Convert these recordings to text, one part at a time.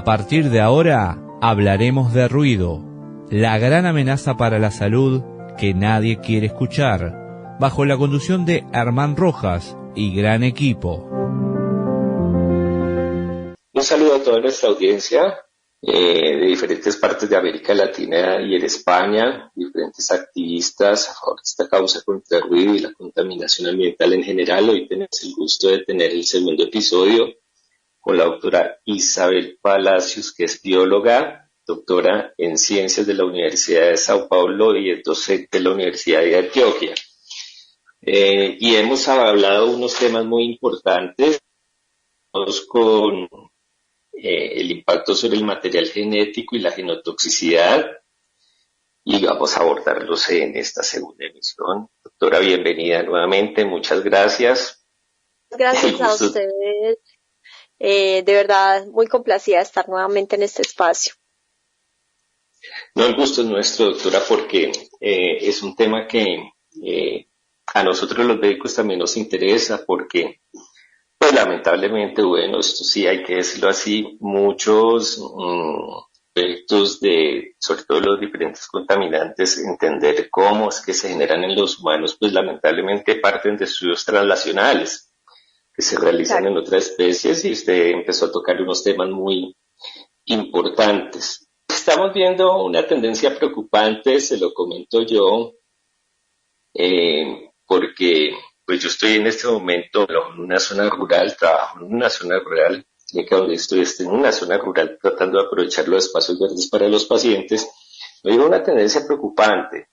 A partir de ahora, hablaremos de ruido, la gran amenaza para la salud que nadie quiere escuchar, bajo la conducción de Herman Rojas y gran equipo. Un saludo a toda nuestra audiencia de diferentes partes de América Latina y en España, diferentes activistas a favor de esta causa contra el ruido y la contaminación ambiental en general. Hoy tenemos el gusto de tener el segundo episodio con la doctora Isabel Palacios, que es bióloga, doctora en Ciencias de la Universidad de Sao Paulo y es docente de la Universidad de Antioquia. Y hemos hablado unos temas muy importantes con el impacto sobre el material genético y la genotoxicidad, y vamos a abordarlos en esta segunda emisión. Doctora, bienvenida nuevamente, muchas gracias. Gracias a ustedes. De verdad, muy complacida de estar nuevamente en este espacio. No, el gusto es nuestro, doctora, porque es un tema que a nosotros los médicos también nos interesa, porque pues lamentablemente, bueno, esto sí hay que decirlo así, muchos efectos de, sobre todo los diferentes contaminantes, entender cómo es que se generan en los humanos, pues lamentablemente parten de estudios translacionales que se realizan en otras especies, y usted empezó a tocar unos temas muy importantes. Estamos viendo una tendencia preocupante, se lo comento yo, porque pues yo estoy en este momento en una zona rural, trabajo en una zona rural, clínica donde estoy en una zona rural tratando de aprovechar los espacios verdes para los pacientes. Veo una tendencia preocupante,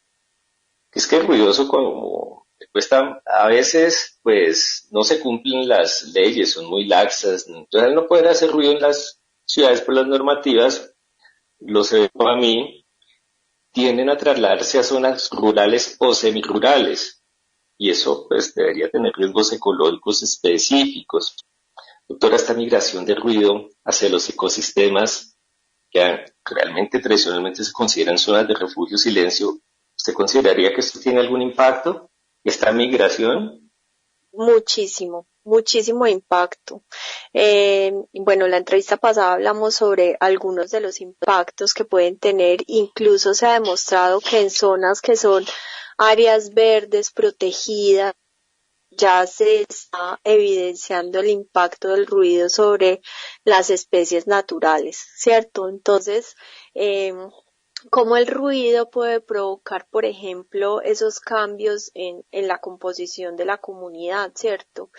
que es que el ruidoso, como cuesta, a veces pues no se cumplen las leyes, son muy laxas, entonces al no poder hacer ruido en las ciudades por las normativas, los a mí tienden a trasladarse a zonas rurales o semirurales. Y eso pues debería tener riesgos ecológicos específicos. Doctora, esta migración de ruido hacia los ecosistemas que realmente tradicionalmente se consideran zonas de refugio, silencio, ¿usted consideraría que esto tiene algún impacto, esta migración? Muchísimo impacto. Bueno, la entrevista pasada hablamos sobre algunos de los impactos que pueden tener. Incluso se ha demostrado que en zonas que son áreas verdes protegidas ya se está evidenciando el impacto del ruido sobre las especies naturales, ¿cierto? Entonces, cómo el ruido puede provocar, por ejemplo, esos cambios en la composición de la comunidad, ¿cierto?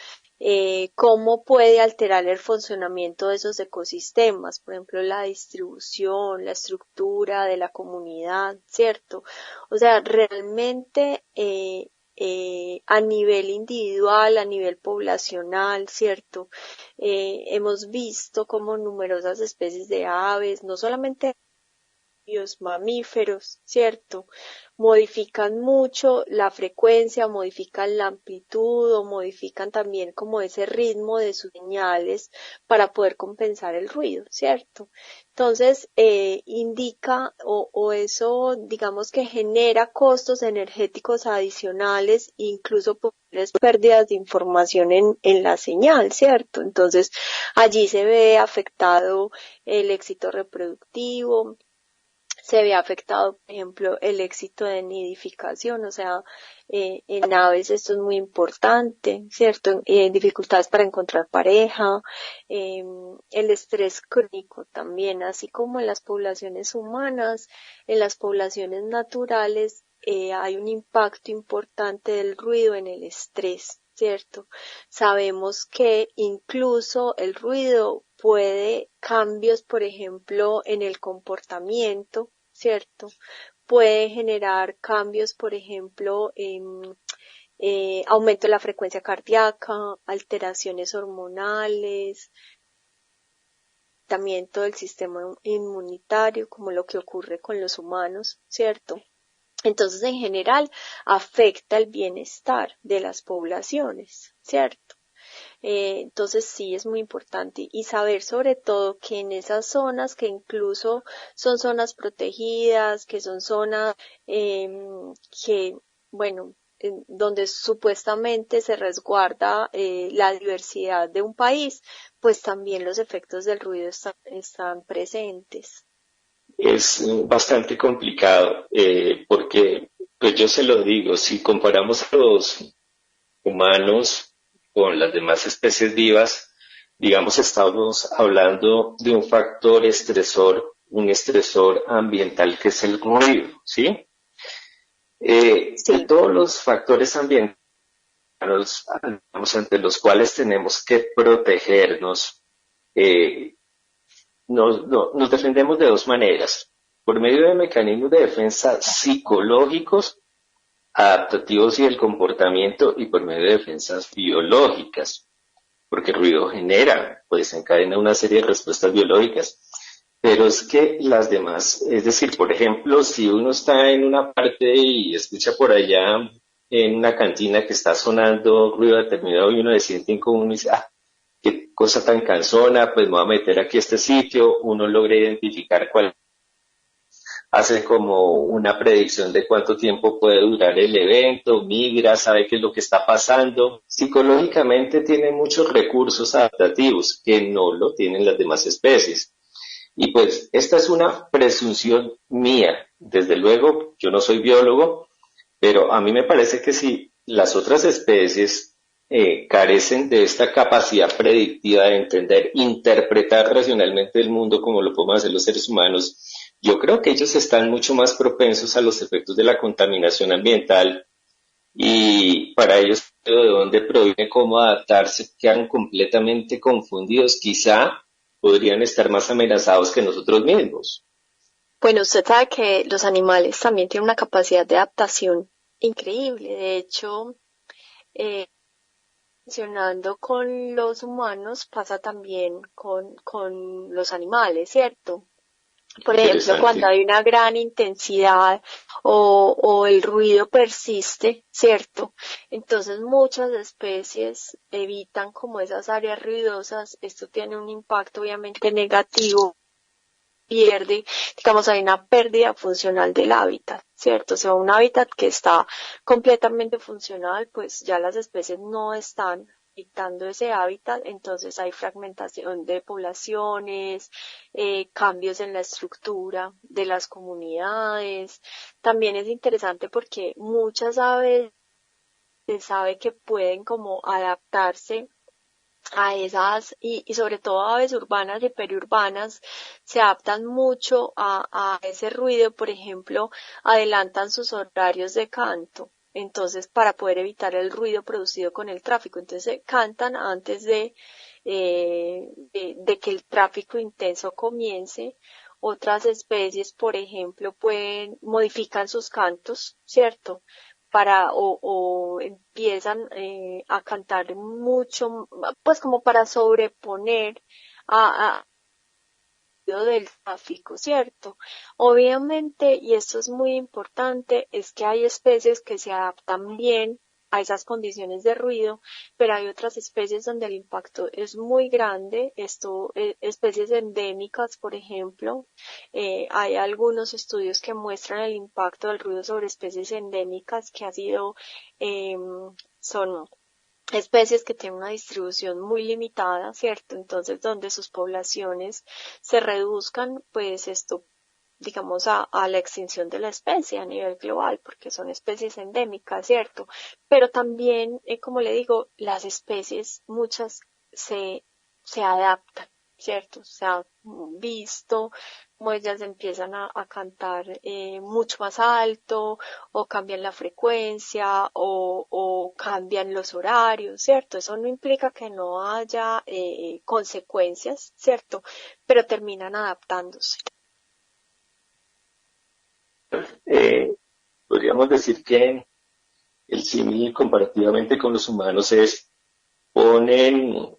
Cómo puede alterar el funcionamiento de esos ecosistemas, por ejemplo, la distribución, la estructura de la comunidad, ¿cierto? O sea, realmente a nivel individual, a nivel poblacional, ¿cierto? Hemos visto como numerosas especies de aves, no solamente mamíferos, ¿cierto? Modifican mucho la frecuencia, modifican la amplitud o modifican también como ese ritmo de sus señales para poder compensar el ruido, ¿cierto? Entonces, indica o eso, digamos que genera costos energéticos adicionales, incluso posibles pérdidas de información en la señal, ¿cierto? Entonces, allí se ve afectado el éxito reproductivo, se ve afectado, por ejemplo, el éxito de nidificación, o sea, en aves esto es muy importante, ¿cierto? Dificultades para encontrar pareja, el estrés crónico también, así como en las poblaciones humanas, en las poblaciones naturales hay un impacto importante del ruido en el estrés, ¿cierto? Sabemos que incluso el ruido puede cambios, por ejemplo, en el comportamiento, ¿cierto? Puede generar cambios, por ejemplo, en aumento de la frecuencia cardíaca, alteraciones hormonales, tratamiento del sistema inmunitario, como lo que ocurre con los humanos, ¿cierto? Entonces, en general, afecta el bienestar de las poblaciones, ¿cierto? Entonces sí es muy importante y saber sobre todo que en esas zonas que incluso son zonas protegidas, que son zonas que, bueno, donde supuestamente se resguarda la diversidad de un país, pues también los efectos del ruido están presentes. Es bastante complicado porque, pues yo se lo digo, si comparamos a los humanos con las demás especies vivas, digamos, estamos hablando de un factor estresor, un estresor ambiental que es el ruido, ¿sí? Y Sí, todos los factores ambientales, digamos, ante los cuales tenemos que protegernos, eh, nos defendemos de dos maneras, por medio de mecanismos de defensa psicológicos, adaptativos y del comportamiento, y por medio de defensas biológicas, porque el ruido genera, pues encadena una serie de respuestas biológicas. Pero es que las demás, es decir, por ejemplo, si uno está en una parte y escucha por allá en una cantina que está sonando ruido determinado y uno se siente incómodo y dice, qué cosa tan cansona, pues me voy a meter aquí a este sitio, uno logra identificar cuál, hace como una predicción de cuánto tiempo puede durar el evento, migra, sabe qué es lo que está pasando. Psicológicamente tiene muchos recursos adaptativos que no lo tienen las demás especies. Y pues esta es una presunción mía. Desde luego, yo no soy biólogo, pero a mí me parece que si las otras especies carecen de esta capacidad predictiva de entender, interpretar racionalmente el mundo como lo podemos hacer los seres humanos, yo creo que ellos están mucho más propensos a los efectos de la contaminación ambiental y para ellos de dónde proviene, cómo adaptarse, quedan completamente confundidos. Quizá podrían estar más amenazados que nosotros mismos. bueno, usted sabe que los animales también tienen una capacidad de adaptación increíble. De hecho, eh, funcionando con los humanos pasa también con los animales, ¿cierto? Por ejemplo, cuando Interesante. hay una gran intensidad o el ruido persiste, ¿cierto? Entonces muchas especies evitan como esas áreas ruidosas. Esto tiene un impacto obviamente negativo, pierde, digamos, hay una pérdida funcional del hábitat, ¿cierto? O sea, un hábitat que está completamente funcional, pues ya las especies no están habitando ese hábitat, entonces hay fragmentación de poblaciones, cambios en la estructura de las comunidades. También es interesante porque muchas aves se sabe que pueden como adaptarse a esas, y sobre todo aves urbanas y periurbanas se adaptan mucho a ese ruido. Por ejemplo, adelantan sus horarios de canto. Entonces, para poder evitar el ruido producido con el tráfico, entonces cantan antes de que el tráfico intenso comience. Otras especies, por ejemplo, modifican sus cantos, ¿cierto? O empiezan a cantar mucho, pues como para sobreponer a del tráfico, ¿cierto? Obviamente, y esto es muy importante, es que hay especies que se adaptan bien a esas condiciones de ruido, pero hay otras especies donde el impacto es muy grande. Especies endémicas, por ejemplo, hay algunos estudios que muestran el impacto del ruido sobre especies endémicas que ha sido, eh, son especies que tienen una distribución muy limitada, ¿cierto? Entonces, donde sus poblaciones se reduzcan, pues esto, digamos, a la extinción de la especie a nivel global, porque son especies endémicas, ¿cierto? Pero también, como le digo, las especies, muchas se adaptan, ¿cierto? Se ha visto como ellas empiezan a cantar mucho más alto, o cambian la frecuencia, o cambian los horarios, ¿cierto? Eso no implica que no haya consecuencias, ¿cierto? Pero terminan adaptándose. Eh, Podríamos decir que el símil comparativamente con los humanos es ponen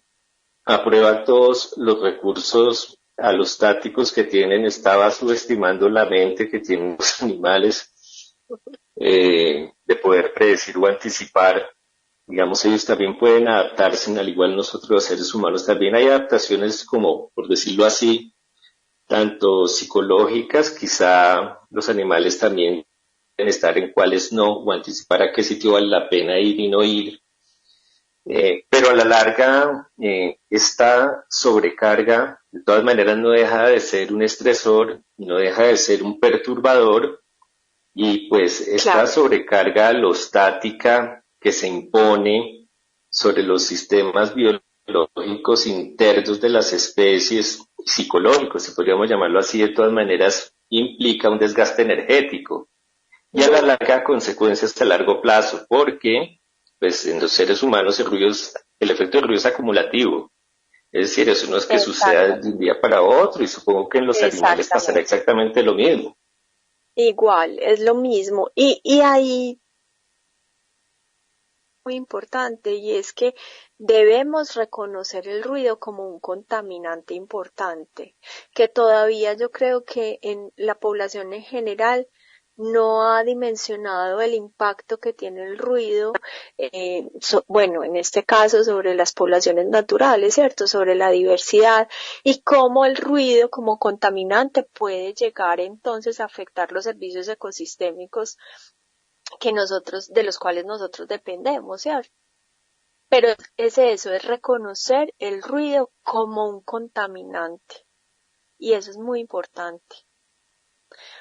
a prueba todos los recursos alostáticos que tienen, estaba subestimando la mente que tienen los animales de poder predecir o anticipar. Digamos, ellos también pueden adaptarse, al igual nosotros los seres humanos. También hay adaptaciones como, por decirlo así, tanto psicológicas, quizá los animales también estar, en cuáles no, o anticipar a qué sitio vale la pena ir y no ir. Pero a la larga, esta sobrecarga, de todas maneras, no deja de ser un estresor, no deja de ser un perturbador, y pues esta Claro. sobrecarga alostática que se impone sobre los sistemas biológicos internos de las especies, psicológicos, si podríamos llamarlo así, de todas maneras, implica un desgaste energético y a la larga consecuencias a largo plazo, porque pues en los seres humanos el efecto del ruido es acumulativo. Es decir, eso no es que suceda de un Exactamente, día para otro, y supongo que en los animales pasará exactamente. exactamente lo mismo. Igual, es lo mismo. Y ahí muy importante y es que debemos reconocer el ruido como un contaminante importante, que todavía yo creo que en la población en general no ha dimensionado el impacto que tiene el ruido, bueno, en este caso sobre las poblaciones naturales, ¿cierto? Sobre la diversidad y cómo el ruido como contaminante puede llegar entonces a afectar los servicios ecosistémicos que de los cuales nosotros dependemos, ¿cierto? Pero es eso, es reconocer el ruido como un contaminante. Y eso es muy importante.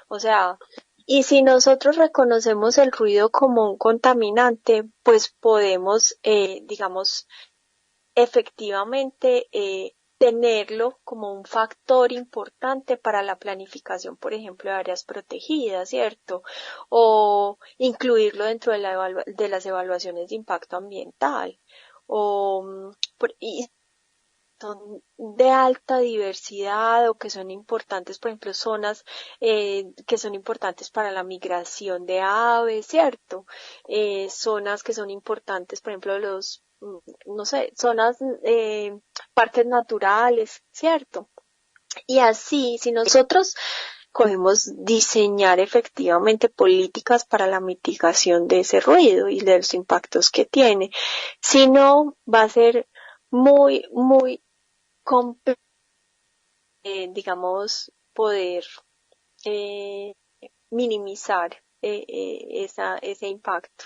O sea, y si nosotros reconocemos el ruido como un contaminante, pues podemos, digamos, efectivamente tenerlo como un factor importante para la planificación, por ejemplo, de áreas protegidas, ¿cierto? O incluirlo dentro de las evaluaciones de impacto ambiental. Y son de alta diversidad o que son importantes, por ejemplo, zonas que son importantes para la migración de aves, ¿cierto? Zonas que son importantes, por ejemplo, no sé, zonas, parques naturales, ¿cierto? Y así, si nosotros podemos diseñar efectivamente políticas para la mitigación de ese ruido y de los impactos que tiene, si no, va a ser muy, muy complejo, digamos, poder eh, minimizar ese impacto.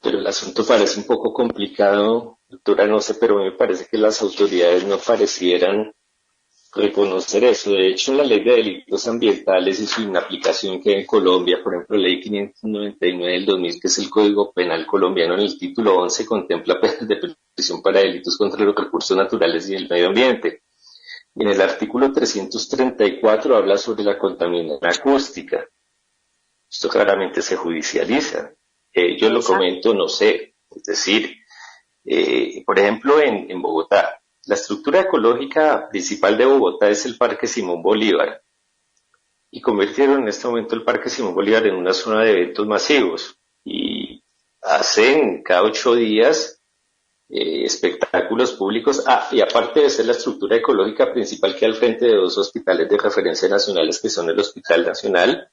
Pero el asunto parece un poco complicado, doctora, no sé, pero me parece que las autoridades no parecieran reconocer eso. De hecho, la ley de delitos ambientales y su inaplicación que hay en Colombia, por ejemplo, ley 599 del 2000, que es el Código Penal colombiano, en el título 11 contempla penas de prisión para delitos contra los recursos naturales y el medio ambiente. Y en el artículo 334 habla sobre la contaminación acústica. Esto claramente se judicializa. Yo lo Exacto. comento, no sé, es decir, por ejemplo, en Bogotá, la estructura ecológica principal de Bogotá es el Parque Simón Bolívar, y convirtieron en este momento el Parque Simón Bolívar en una zona de eventos masivos, y hacen cada 8 días espectáculos públicos, y aparte de ser la estructura ecológica principal que al frente de dos hospitales de referencia nacionales, que son el Hospital Nacional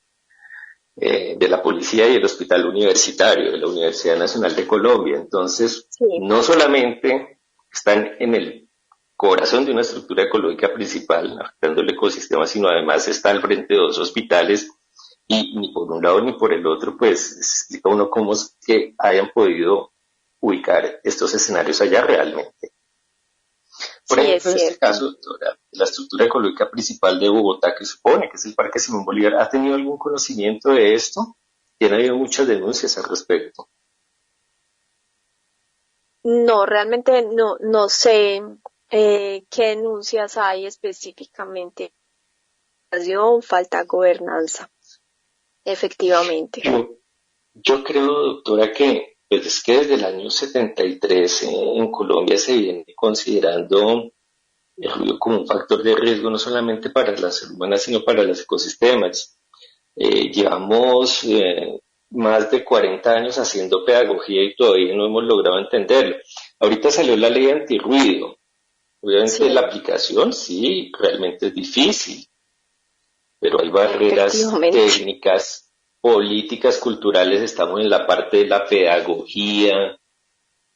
de la Policía y el Hospital Universitario de la Universidad Nacional de Colombia. Entonces, Sí, no solamente están en el corazón de una estructura ecológica principal, afectando el ecosistema, sino además está al frente de dos hospitales, y ni por un lado ni por el otro, pues explica uno cómo es que hayan podido ubicar estos escenarios allá realmente. Por sí es ejemplo, en este cierto. caso, doctora, la estructura ecológica principal de Bogotá, que supone que es el Parque Simón Bolívar, ¿ha tenido algún conocimiento de esto? Tiene habido muchas denuncias al respecto. No, realmente no sé qué denuncias hay específicamente. Falta gobernanza, efectivamente. Yo creo, doctora, que pues es que desde el año 73 en Colombia se viene considerando el ruido como un factor de riesgo no solamente para la salud humana, sino para los ecosistemas. Llevamos más de 40 años haciendo pedagogía y todavía no hemos logrado entenderlo. Ahorita salió la ley antirruido. Obviamente la Sí, aplicación sí, realmente es difícil, pero hay barreras efectivamente. técnicas, políticas, culturales. Estamos en la parte de la pedagogía,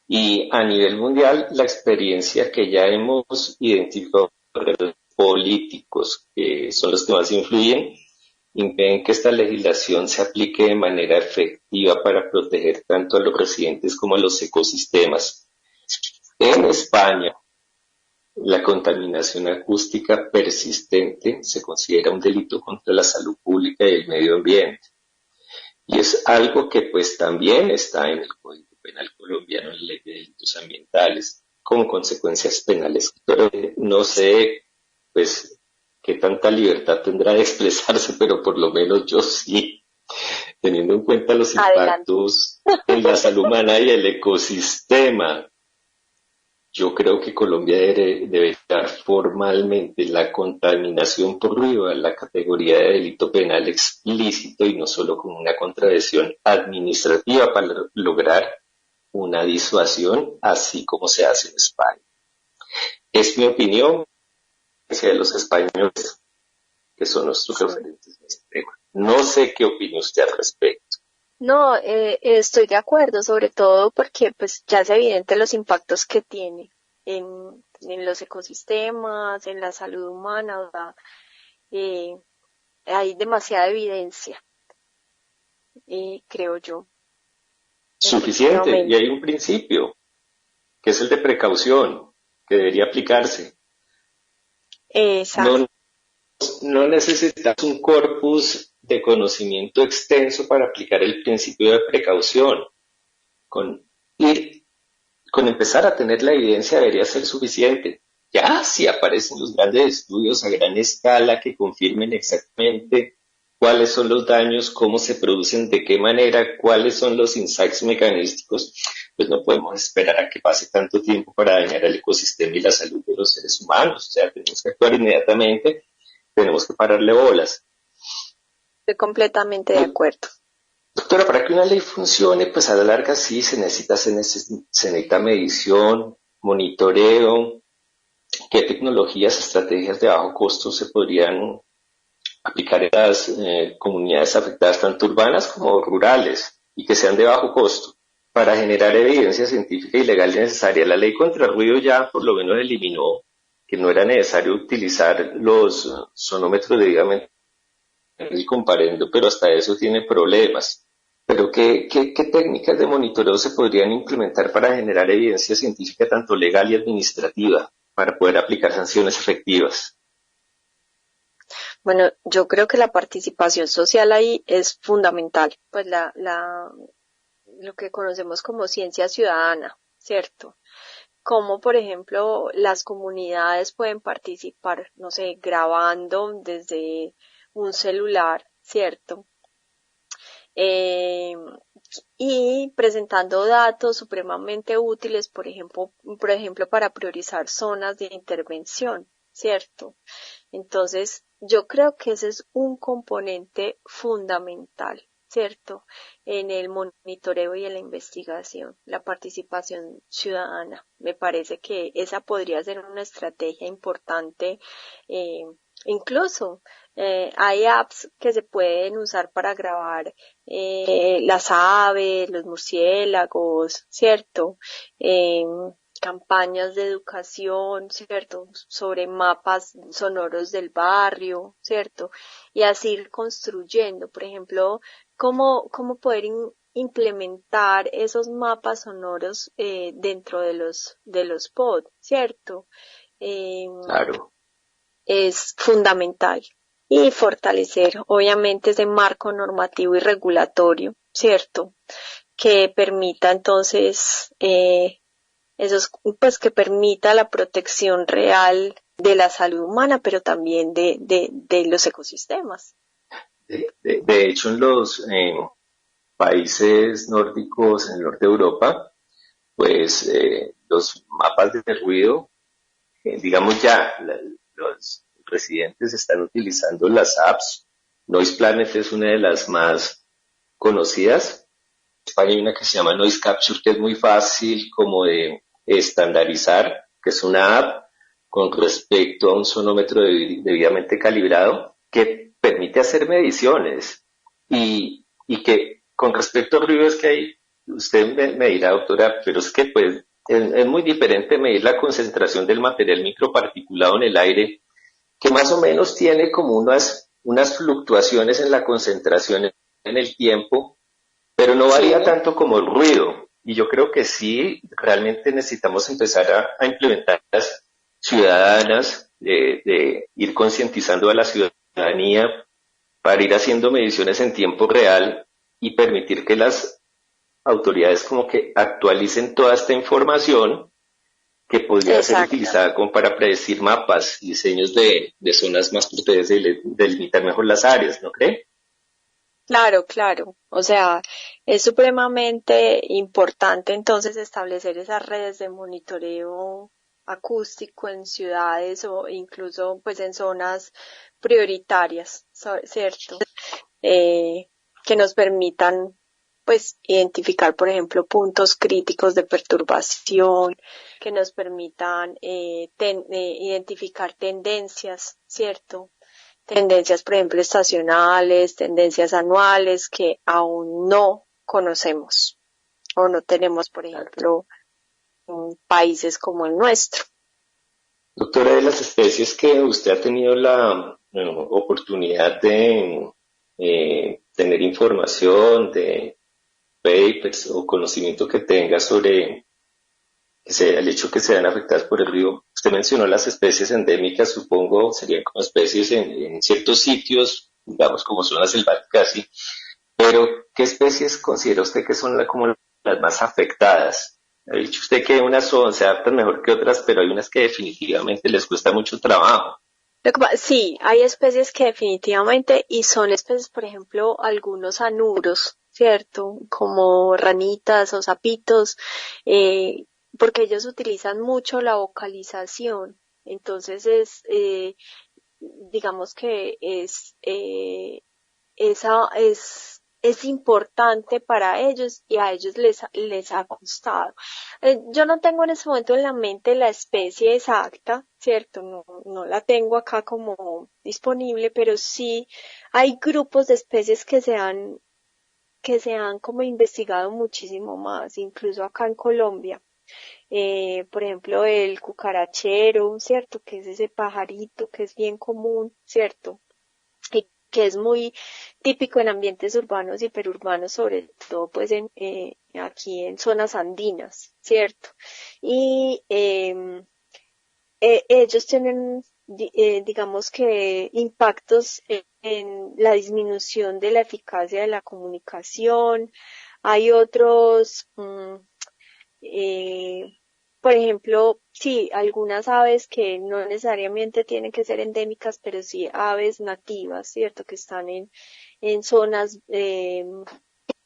y a nivel mundial la experiencia que ya hemos identificado de los políticos, que son los que más influyen, impiden que esta legislación se aplique de manera efectiva para proteger tanto a los residentes como a los ecosistemas. En España, la contaminación acústica persistente se considera un delito contra la salud pública y el medio ambiente. Y es algo que pues también está en el Código Penal colombiano, en la Ley de Delitos Ambientales, con consecuencias penales. Pero no sé, pues, qué tanta libertad tendrá de expresarse, pero por lo menos yo sí, teniendo en cuenta los impactos en la salud humana y el ecosistema. Yo creo que Colombia debe dar formalmente la contaminación por ruido a la categoría de delito penal explícito y no solo como una contradicción administrativa para lograr una disuasión, así como se hace en España. Es mi opinión, de los españoles, que son nuestros referentes en este tema. No sé qué opina usted al respecto. No, estoy de acuerdo, sobre todo porque pues ya es evidente los impactos que tiene en los ecosistemas, en la salud humana, o sea, hay demasiada evidencia, creo yo. Suficiente, y hay un principio, que es el de precaución, que debería aplicarse. Exacto. No necesitas un corpus de conocimiento extenso para aplicar el principio de precaución. Con empezar a tener la evidencia debería ser suficiente. Ya si aparecen los grandes estudios a gran escala que confirmen exactamente cuáles son los daños, cómo se producen, de qué manera, cuáles son los insights mecanísticos, pues no podemos esperar a que pase tanto tiempo para dañar el ecosistema y la salud de los seres humanos. O sea, tenemos que actuar inmediatamente, tenemos que pararle bolas. Estoy completamente de acuerdo. Doctora, para que una ley funcione, pues a la larga sí se necesita medición, monitoreo, qué tecnologías, estrategias de bajo costo se podrían aplicar en las comunidades afectadas, tanto urbanas como rurales, y que sean de bajo costo. Para generar evidencia científica y legal necesaria, la ley contra el ruido ya por lo menos eliminó que no era necesario utilizar los sonómetros debidamente el comparendo, pero hasta eso tiene problemas. Pero ¿qué técnicas de monitoreo se podrían implementar para generar evidencia científica tanto legal y administrativa para poder aplicar sanciones efectivas? Bueno, yo creo que la participación social ahí es fundamental, pues lo que conocemos como ciencia ciudadana, ¿cierto? Como por ejemplo las comunidades pueden participar, no sé, grabando desde un celular, ¿cierto? Y presentando datos supremamente útiles, por ejemplo, para priorizar zonas de intervención, ¿cierto? Entonces, yo creo que ese es un componente fundamental, ¿cierto? En el monitoreo y en la investigación, la participación ciudadana. Me parece que esa podría ser una estrategia importante. Incluso hay apps que se pueden usar para grabar las aves, los murciélagos, ¿cierto? Campañas de educación, ¿cierto? Sobre mapas sonoros del barrio, ¿cierto? Y así ir construyendo, por ejemplo, cómo poder implementar esos mapas sonoros dentro de los pods, ¿cierto? Claro. Es fundamental. Y fortalecer, obviamente, ese marco normativo y regulatorio, ¿cierto? Que permita entonces pues que permita la protección real de la salud humana, pero también de los ecosistemas. De hecho, en los países nórdicos, en el norte de Europa, pues los mapas de ruido, digamos ya, los residentes están utilizando las apps. Noise Planet es una de las más conocidas. En España hay una que se llama Noise Capture, que es muy fácil como de estandarizar, que es una app con respecto a un sonómetro debidamente calibrado que permite hacer mediciones y que con respecto al ruido es que hay, usted me dirá, doctora, pero es que pues es muy diferente medir la concentración del material microparticulado en el aire, que más o menos tiene como unas unas fluctuaciones en la concentración en el tiempo, pero no Sí, varía tanto como el ruido. Y yo creo que sí, realmente necesitamos empezar a implementar las ciudadanas, de ir concientizando a la ciudadanía para ir haciendo mediciones en tiempo real y permitir que las autoridades como que actualicen toda esta información que podría ser exacto. utilizada como para predecir mapas y diseños de zonas más protegidas y delimitar mejor las áreas, ¿no cree? Claro, claro. O sea, es supremamente importante entonces establecer esas redes de monitoreo acústico en ciudades o incluso pues en zonas prioritarias, ¿cierto? Eh, que nos permitan pues identificar, por ejemplo, puntos críticos de perturbación, que nos permitan identificar tendencias, ¿cierto? Tendencias, por ejemplo, estacionales, tendencias anuales que aún no conocemos o no tenemos, por ejemplo, en países como el nuestro. Doctora, de las especies que usted ha tenido la oportunidad de tener información, de papers o conocimiento que tenga sobre el hecho que sean afectadas por el río, usted mencionó las especies endémicas, supongo serían como especies en ciertos sitios, digamos como zonas selváticas, ¿sí? Pero, ¿qué especies considera usted que son como las más afectadas? Ha dicho usted que unas se adaptan mejor que otras, pero hay unas que definitivamente les cuesta mucho trabajo. Sí, hay especies que definitivamente, y son especies, por ejemplo, algunos anuros, ¿cierto? Como ranitas o sapitos, eh, porque ellos utilizan mucho la vocalización. Entonces digamos que es importante para ellos y a ellos les ha costado. Yo no tengo en este momento en la mente la especie exacta, ¿cierto? No la tengo acá como disponible, pero sí hay grupos de especies que se han como investigado muchísimo más, incluso acá en Colombia. Por ejemplo, el cucarachero, ¿cierto? Que es ese pajarito que es bien común, ¿cierto? Y que es muy típico en ambientes urbanos y perurbanos, sobre todo pues aquí en zonas andinas, ¿cierto? Y ellos tienen, digamos que, impactos en la disminución de la eficacia de la comunicación. Hay otros, eh, por ejemplo, sí, algunas aves que no necesariamente tienen que ser endémicas, pero sí aves nativas, ¿cierto? Que están en zonas,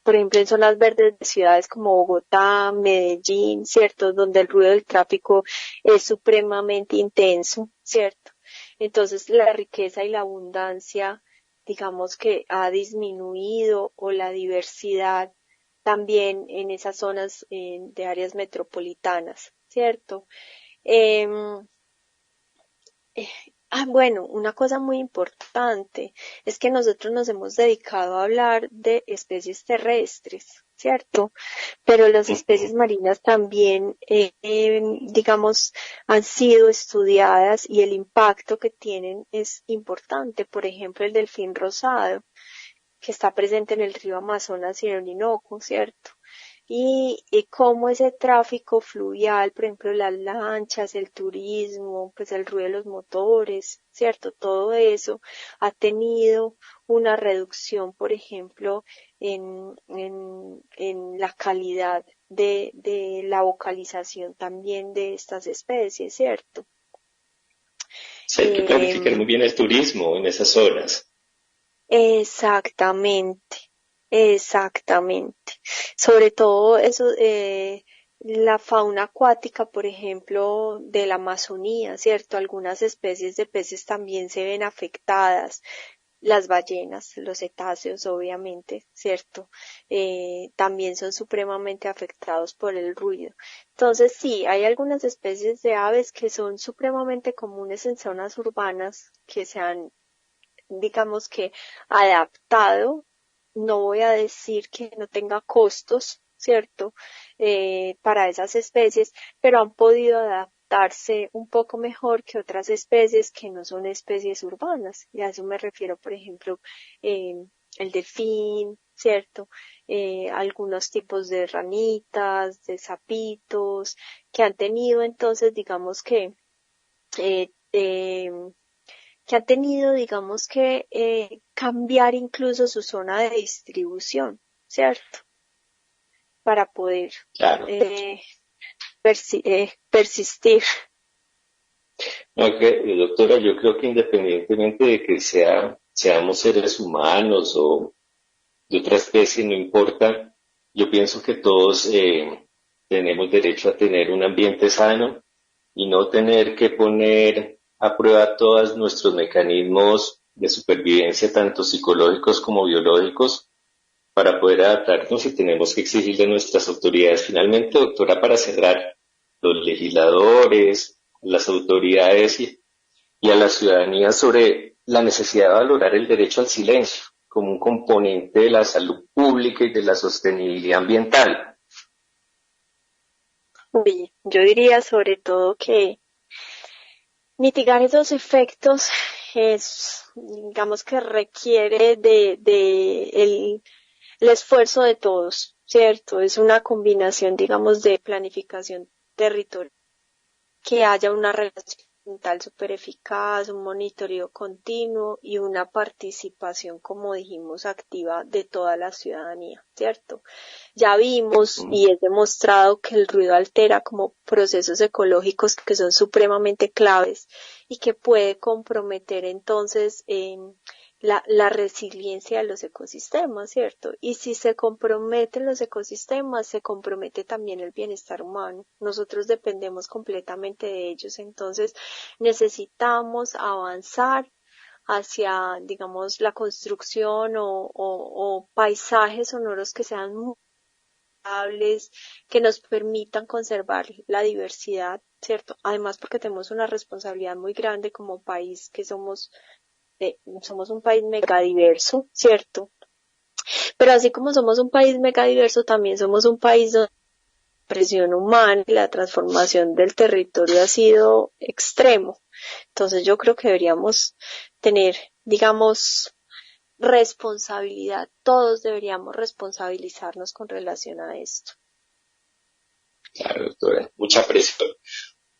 por ejemplo, en zonas verdes de ciudades como Bogotá, Medellín, ¿cierto? Donde el ruido del tráfico es supremamente intenso, ¿cierto? Entonces, la riqueza y la abundancia, digamos que ha disminuido o la diversidad también en esas zonas de áreas metropolitanas, ¿cierto? Em, eh, bueno, una cosa muy importante es que nosotros nos hemos dedicado a hablar de especies terrestres, ¿cierto? Pero las especies marinas también, digamos, han sido estudiadas y el impacto que tienen es importante. Por ejemplo, el delfín rosado, que está presente en el río Amazonas y el Orinoco, ¿cierto? Y cómo ese tráfico fluvial, por ejemplo, las lanchas, el turismo, pues el ruido de los motores, ¿cierto? Todo eso ha tenido una reducción, por ejemplo, en la calidad de la vocalización también de estas especies, ¿cierto? Sí, hay que planificar muy bien el turismo en esas zonas. Exactamente, exactamente. Sobre todo eso, la fauna acuática, por ejemplo, de la Amazonía, ¿cierto? Algunas especies de peces también se ven afectadas. Las ballenas, los cetáceos, obviamente, ¿cierto? También son supremamente afectados por el ruido. Entonces, sí, hay algunas especies de aves que son supremamente comunes en zonas urbanas que se han, digamos que, adaptado. No voy a decir que no tenga costos, ¿cierto? Para esas especies, pero han podido adaptar adaptarse un poco mejor que otras especies que no son especies urbanas. Y a eso me refiero, por ejemplo, el delfín, ¿cierto? Algunos tipos de ranitas, de sapitos, que han tenido entonces, digamos eh, eh, que han tenido, digamos cambiar incluso su zona de distribución, ¿cierto? Para poder Claro. Persistir. Okay, doctora, yo creo que independientemente de que seamos seres humanos o de otra especie, no importa, yo pienso que todos tenemos derecho a tener un ambiente sano y no tener que poner a prueba todos nuestros mecanismos de supervivencia, tanto psicológicos como biológicos, para poder adaptarnos y tenemos que exigir de nuestras autoridades. Finalmente, doctora, para cerrar, los legisladores, las autoridades y a la ciudadanía sobre la necesidad de valorar el derecho al silencio como un componente de la salud pública y de la sostenibilidad ambiental. Uy, yo diría sobre todo que mitigar esos efectos digamos que requiere el esfuerzo de todos, ¿cierto? Es una combinación, digamos, de planificación territorial, que haya una relación ambiental súper eficaz, un monitoreo continuo y una participación, como dijimos, activa de toda la ciudadanía, ¿cierto? Ya vimos y es demostrado que el ruido altera como procesos ecológicos que son supremamente claves y que puede comprometer entonces la resiliencia de los ecosistemas, ¿cierto? Y si se comprometen los ecosistemas, se compromete también el bienestar humano. Nosotros dependemos completamente de ellos, entonces necesitamos avanzar hacia, digamos, la construcción o paisajes sonoros que sean muy estables, que nos permitan conservar la diversidad, ¿cierto? Además, porque tenemos una responsabilidad muy grande como país, que somos un país megadiverso, ¿cierto? Pero así como somos un país megadiverso, también somos un país donde la presión humana y la transformación del territorio ha sido extremo. Entonces yo creo que deberíamos tener, digamos, responsabilidad. Todos deberíamos responsabilizarnos con relación a esto. Claro, doctora, mucha presión.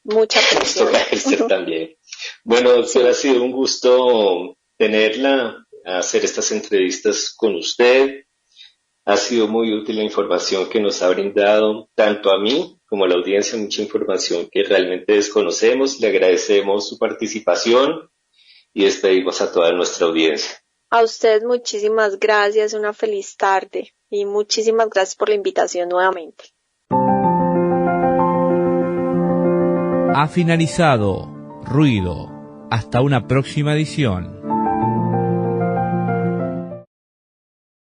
Mucha presión. Esto va a ejercer también. Bueno, doctora, sí. Ha sido un gusto tenerla, hacer estas entrevistas con usted. Ha sido muy útil la información que nos ha brindado, tanto a mí como a la audiencia, mucha información que realmente desconocemos. Le agradecemos su participación y despedimos a toda nuestra audiencia. A usted muchísimas gracias, una feliz tarde y muchísimas gracias por la invitación nuevamente. Ha finalizado Ruido. Hasta una próxima edición.